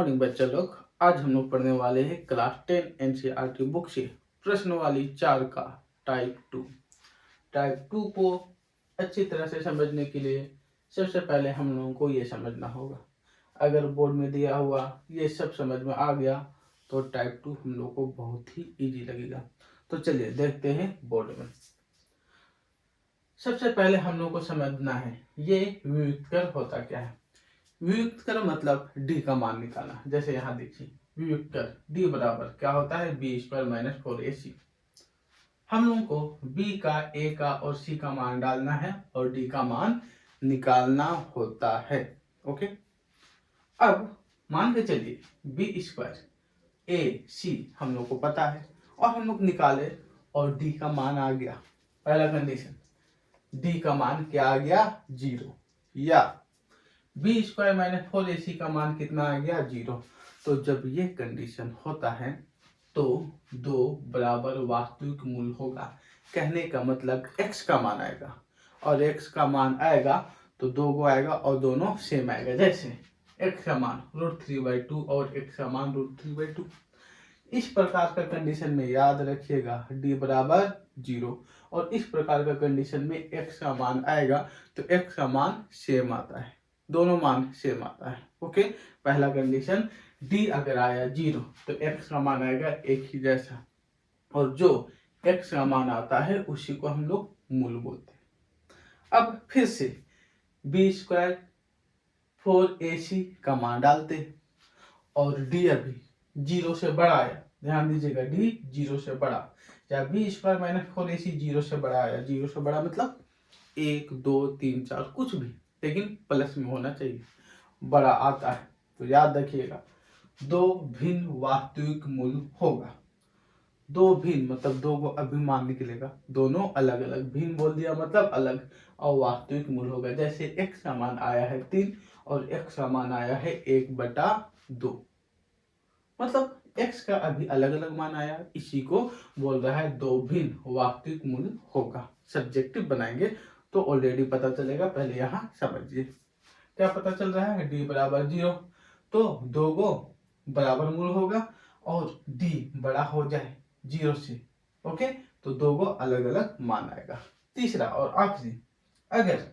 Morning बच्चा लोग। आज हम लोग पढ़ने वाले हैं क्लास 10 एनसीईआरटी बुक से प्रश्न वाली 4 का टाइप 2 को अच्छी तरह से समझने के लिए सबसे पहले हम लोगों को ये समझना होगा। अगर बोर्ड में दिया हुआ ये सब समझ में आ गया तो टाइप 2 हम लोग को बहुत ही इजी लगेगा। तो चलिए देखते हैं बोर्ड में। सबसे पहले हम लोग को समझना है ये वियुक्तकर होता क्या है। वियुक्तकर मतलब डी का मान निकालना। जैसे यहाँ देखिए वियुक्तकर डी बराबर क्या होता है, बी स्क्वायर माइनस 4ac। हम लोगों को बी का, ए का और सी का मान डालना है और डी का मान निकालना होता है। ओके, अब मान के चलिए बी स्क्वायर ए सी हम लोग को पता है और हम लोग निकाले और डी का मान आ गया। पहला कंडीशन, डी का मान क्या आ गया, 0, या बी स्क्वायर माइनस 4ac का मान कितना आ गया, 0। तो जब ये कंडीशन होता है तो दो बराबर वास्तविक मूल होगा। कहने का मतलब x का मान आएगा और x का मान आएगा तो दो को आएगा और दोनों सेम आएगा। जैसे x का मान √3/2 और x का मान √3/2। इस प्रकार का कंडीशन में याद रखिएगा d बराबर 0 और इस प्रकार का कंडीशन में x का मान आएगा तो x का मान सेम आता है, दोनों मान सेम आता है। ओके, पहला कंडीशन d अगर आया 0 तो x का मान आएगा एक ही जैसा और जो x का मान आता है उसी को हम लोग मूल बोलते हैं। अब फिर से b स्क्वायर 4ac का मान डालते हैं और d अभी 0 से बड़ा आया, ध्यान दीजिएगा d 0 से बड़ा, या बी स्क्वायर माइनस 4ac 0 से बड़ा आया। 0 से बड़ा मतलब 1 2 3 4 कुछ भी, लेकिन प्लस में होना चाहिए, बड़ा आता है। तो याद रखिएगा दो भिन्न वास्तविक मूल होगा। दो भिन्न मतलब दो को अभिमान निकलेगा, दोनों अलग अलग, भिन्न बोल दिया मतलब अलग, और वास्तविक मूल होगा। जैसे x का मान आया है 3 और x का मान आया है 1/2, मतलब x का अभी अलग अलग मान आया, इसी को बोल रहा है दो भिन्न वास्तविक मूल होगा। सब्जेक्टिव बनाएंगे तो ऑलरेडी पता चलेगा, पहले यहाँ समझिए क्या पता चल रहा है। d बराबर 0 तो दो को बराबर मूल होगा और d बड़ा हो जाए 0 से, ओके, तो दो को अलग अलग मान आएगा। तीसरा और आखिरी, अगर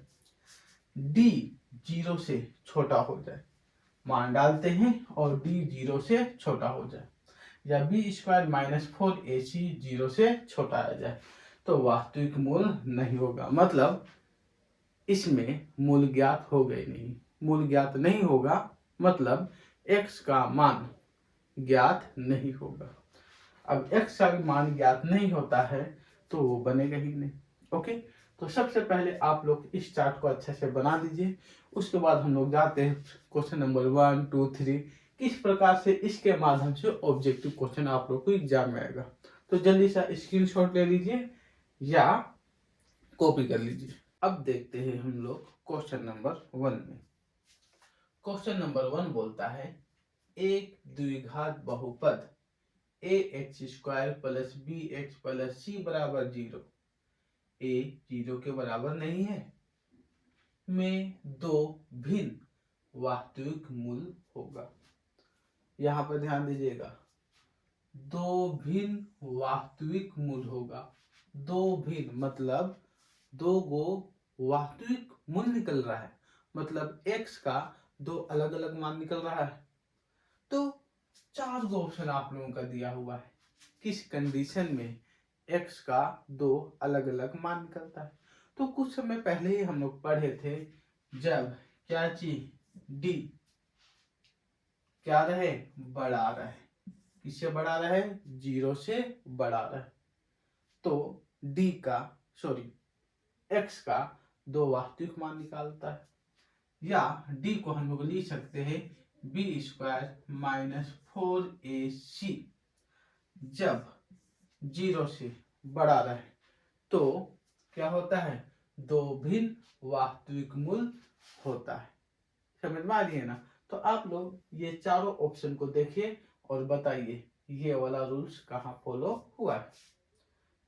d 0 से छोटा हो जाए, मान डालते हैं और d 0 से छोटा हो जाए, या बी स्क्वायर माइनस 4ac 0 से छोटा आ जाए तो वास्तविक मूल नहीं होगा। मतलब इसमें मूल ज्ञात हो गए नहीं, मूल ज्ञात नहीं होगा मतलब x का मान ज्ञात नहीं होगा। अब x का भी मान ज्ञात नहीं होता है तो वो बनेगा ही नहीं। ओके, तो सबसे पहले आप लोग इस चार्ट को अच्छे से बना दीजिए, उसके बाद हम लोग जाते हैं क्वेश्चन नंबर 1 2 3, किस प्रकार से इसके माध्यम से ऑब्जेक्टिव क्वेश्चन आप लोग को एग्जाम में आएगा। तो जल्दी से स्क्रीनशॉट ले लीजिए या कॉपी कर लीजिए। अब देखते हैं हम लोग क्वेश्चन नंबर 1 में। क्वेश्चन नंबर 1 बोलता है एक द्विघात बहुपद ax² plus bx plus c बराबर 0, a 0 के बराबर नहीं है, में दो भिन्न वास्तविक मूल होगा। यहाँ पर ध्यान दीजिएगा, दो भिन्न वास्तविक मूल होगा। दो भिन्न मतलब दो गो वास्तविक मूल निकल रहा है, मतलब x का दो अलग अलग मान निकल रहा है। तो 4 गो ऑप्शन आप लोगों का दिया हुआ है, किस कंडीशन में x का दो अलग अलग मान निकलता है। तो कुछ समय पहले ही हम लोग पढ़े थे, जब क्या चीज d क्या रहे, बड़ा रहे, किससे बड़ा रहे, 0 से बड़ा रहे, तो d का x का दो वास्तविक मान निकालता है। या d को हम लोग लिख सकते हैं बी स्क्वायर माइनस 4ac जब 0 से बड़ा रहे तो क्या होता है, दो भिन्न वास्तविक मूल होता है। समझ में आ रही है ना। तो आप लोग ये चारों ऑप्शन को देखिए और बताइए ये वाला रूल्स कहाँ फॉलो हुआ है।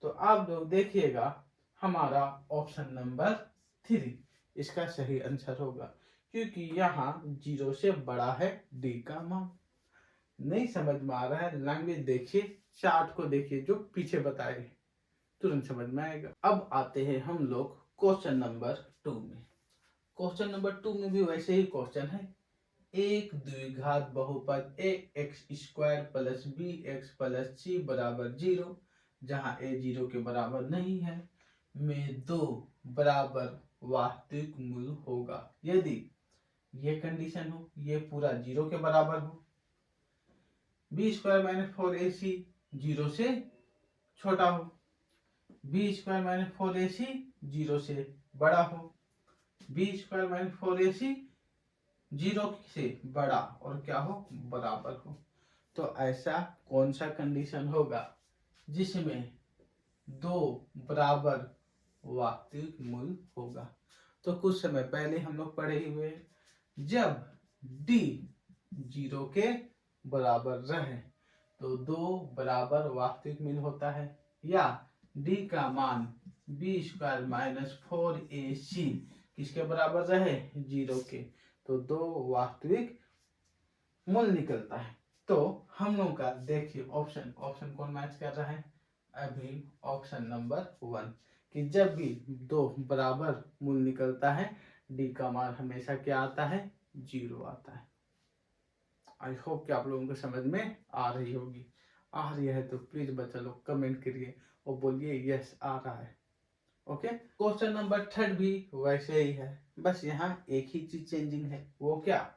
तो आप लोग देखिएगा हमारा ऑप्शन नंबर 3 इसका सही आंसर होगा, क्योंकि यहाँ 0 से बड़ा है d का मान। नहीं समझ में आ रहा है, लैंग्वेज देखिए, चार्ट को देखिए जो पीछे बताए, तुरंत समझ में आएगा। अब आते हैं हम लोग क्वेश्चन नंबर 2 में। क्वेश्चन नंबर 2 में भी वैसे ही क्वेश्चन है, एक द्विघात बहुपद A X square plus B X plus C बराबर 0, जहाँ ए 0 के बराबर नहीं है, में दो बराबर वास्तविक मूल होगा यदि ये कंडीशन हो, ये पूरा 0 के बराबर हो, बी स्क्वायर माइनस 4ac 0 से छोटा हो, बी स्क्वायर माइनस 4ac 0 से बड़ा हो, बी स्क्वायर माइनस 4ac 0 से बड़ा और क्या हो, बराबर हो। तो ऐसा कौन सा कंडीशन होगा जिसमें दो बराबर वास्तविक मूल होगा? तो कुछ समय पहले हम लोग पढ़े हुए, जब d 0 के बराबर रहे तो दो बराबर वास्तविक मूल होता है, या d का मान बी स्क्वायर माइनस 4ac किसके बराबर रहे, 0 के, तो दो वास्तविक मूल निकलता है। तो हम लोग का देखिए ऑप्शन कौन मैच कर रहा है, अभी ऑप्शन नंबर 1, कि जब भी दो बराबर मूल निकलता है डी का मान हमेशा क्या आता है, 0 आता है। आई होप कि आप लोगों को समझ में आ रही होगी। आ रही है तो प्लीज बच्चा लोग कमेंट करिए और बोलिए यस आ रहा है। ओके, क्वेश्चन नंबर 3 भी वैसे ही है, बस यहाँ एक ही चीज चेंजिंग है, वो क्या,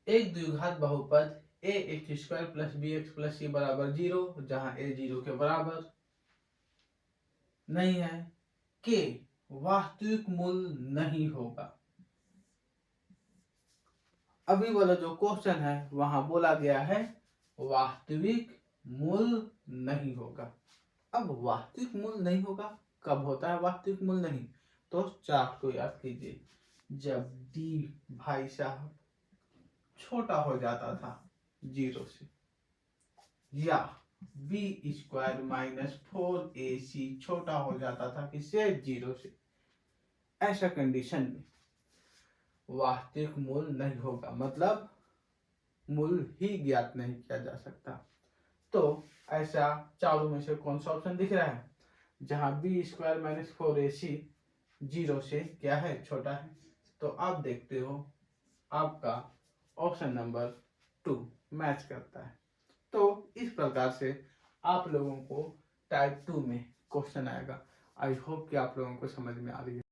एक द्विघात बहुपद A X square plus B X plus C बराबर 0, जहां ए 0 के बराबर नहीं है, के वास्तविक मूल नहीं होगा। अभी वाला जो क्वेश्चन है वहां बोला गया है वास्तविक मूल नहीं होगा। अब वास्तविक मूल नहीं होगा कब होता है वास्तविक मूल नहीं, तो चार्ट को याद कीजिए, जब डी भाई साहब छोटा हो जाता था 0 से, या बी स्क्वायर माइनस 4ac छोटा हो जाता था किससे, 0 से, ऐसा कंडीशन में वास्तविक मूल नहीं होगा, मतलब मूल ही ज्ञात नहीं किया जा सकता। तो ऐसा चारों में से कौन सा ऑप्शन दिख रहा है, जहां बी स्क्वायर माइनस 4ac 0 से क्या है, छोटा है। तो आप देखते हो आपका ऑप्शन नंबर 2 मैच करता है। तो इस प्रकार से आप लोगों को टाइप 2 में क्वेश्चन आएगा। आई होप कि आप लोगों को समझ में आ रही है।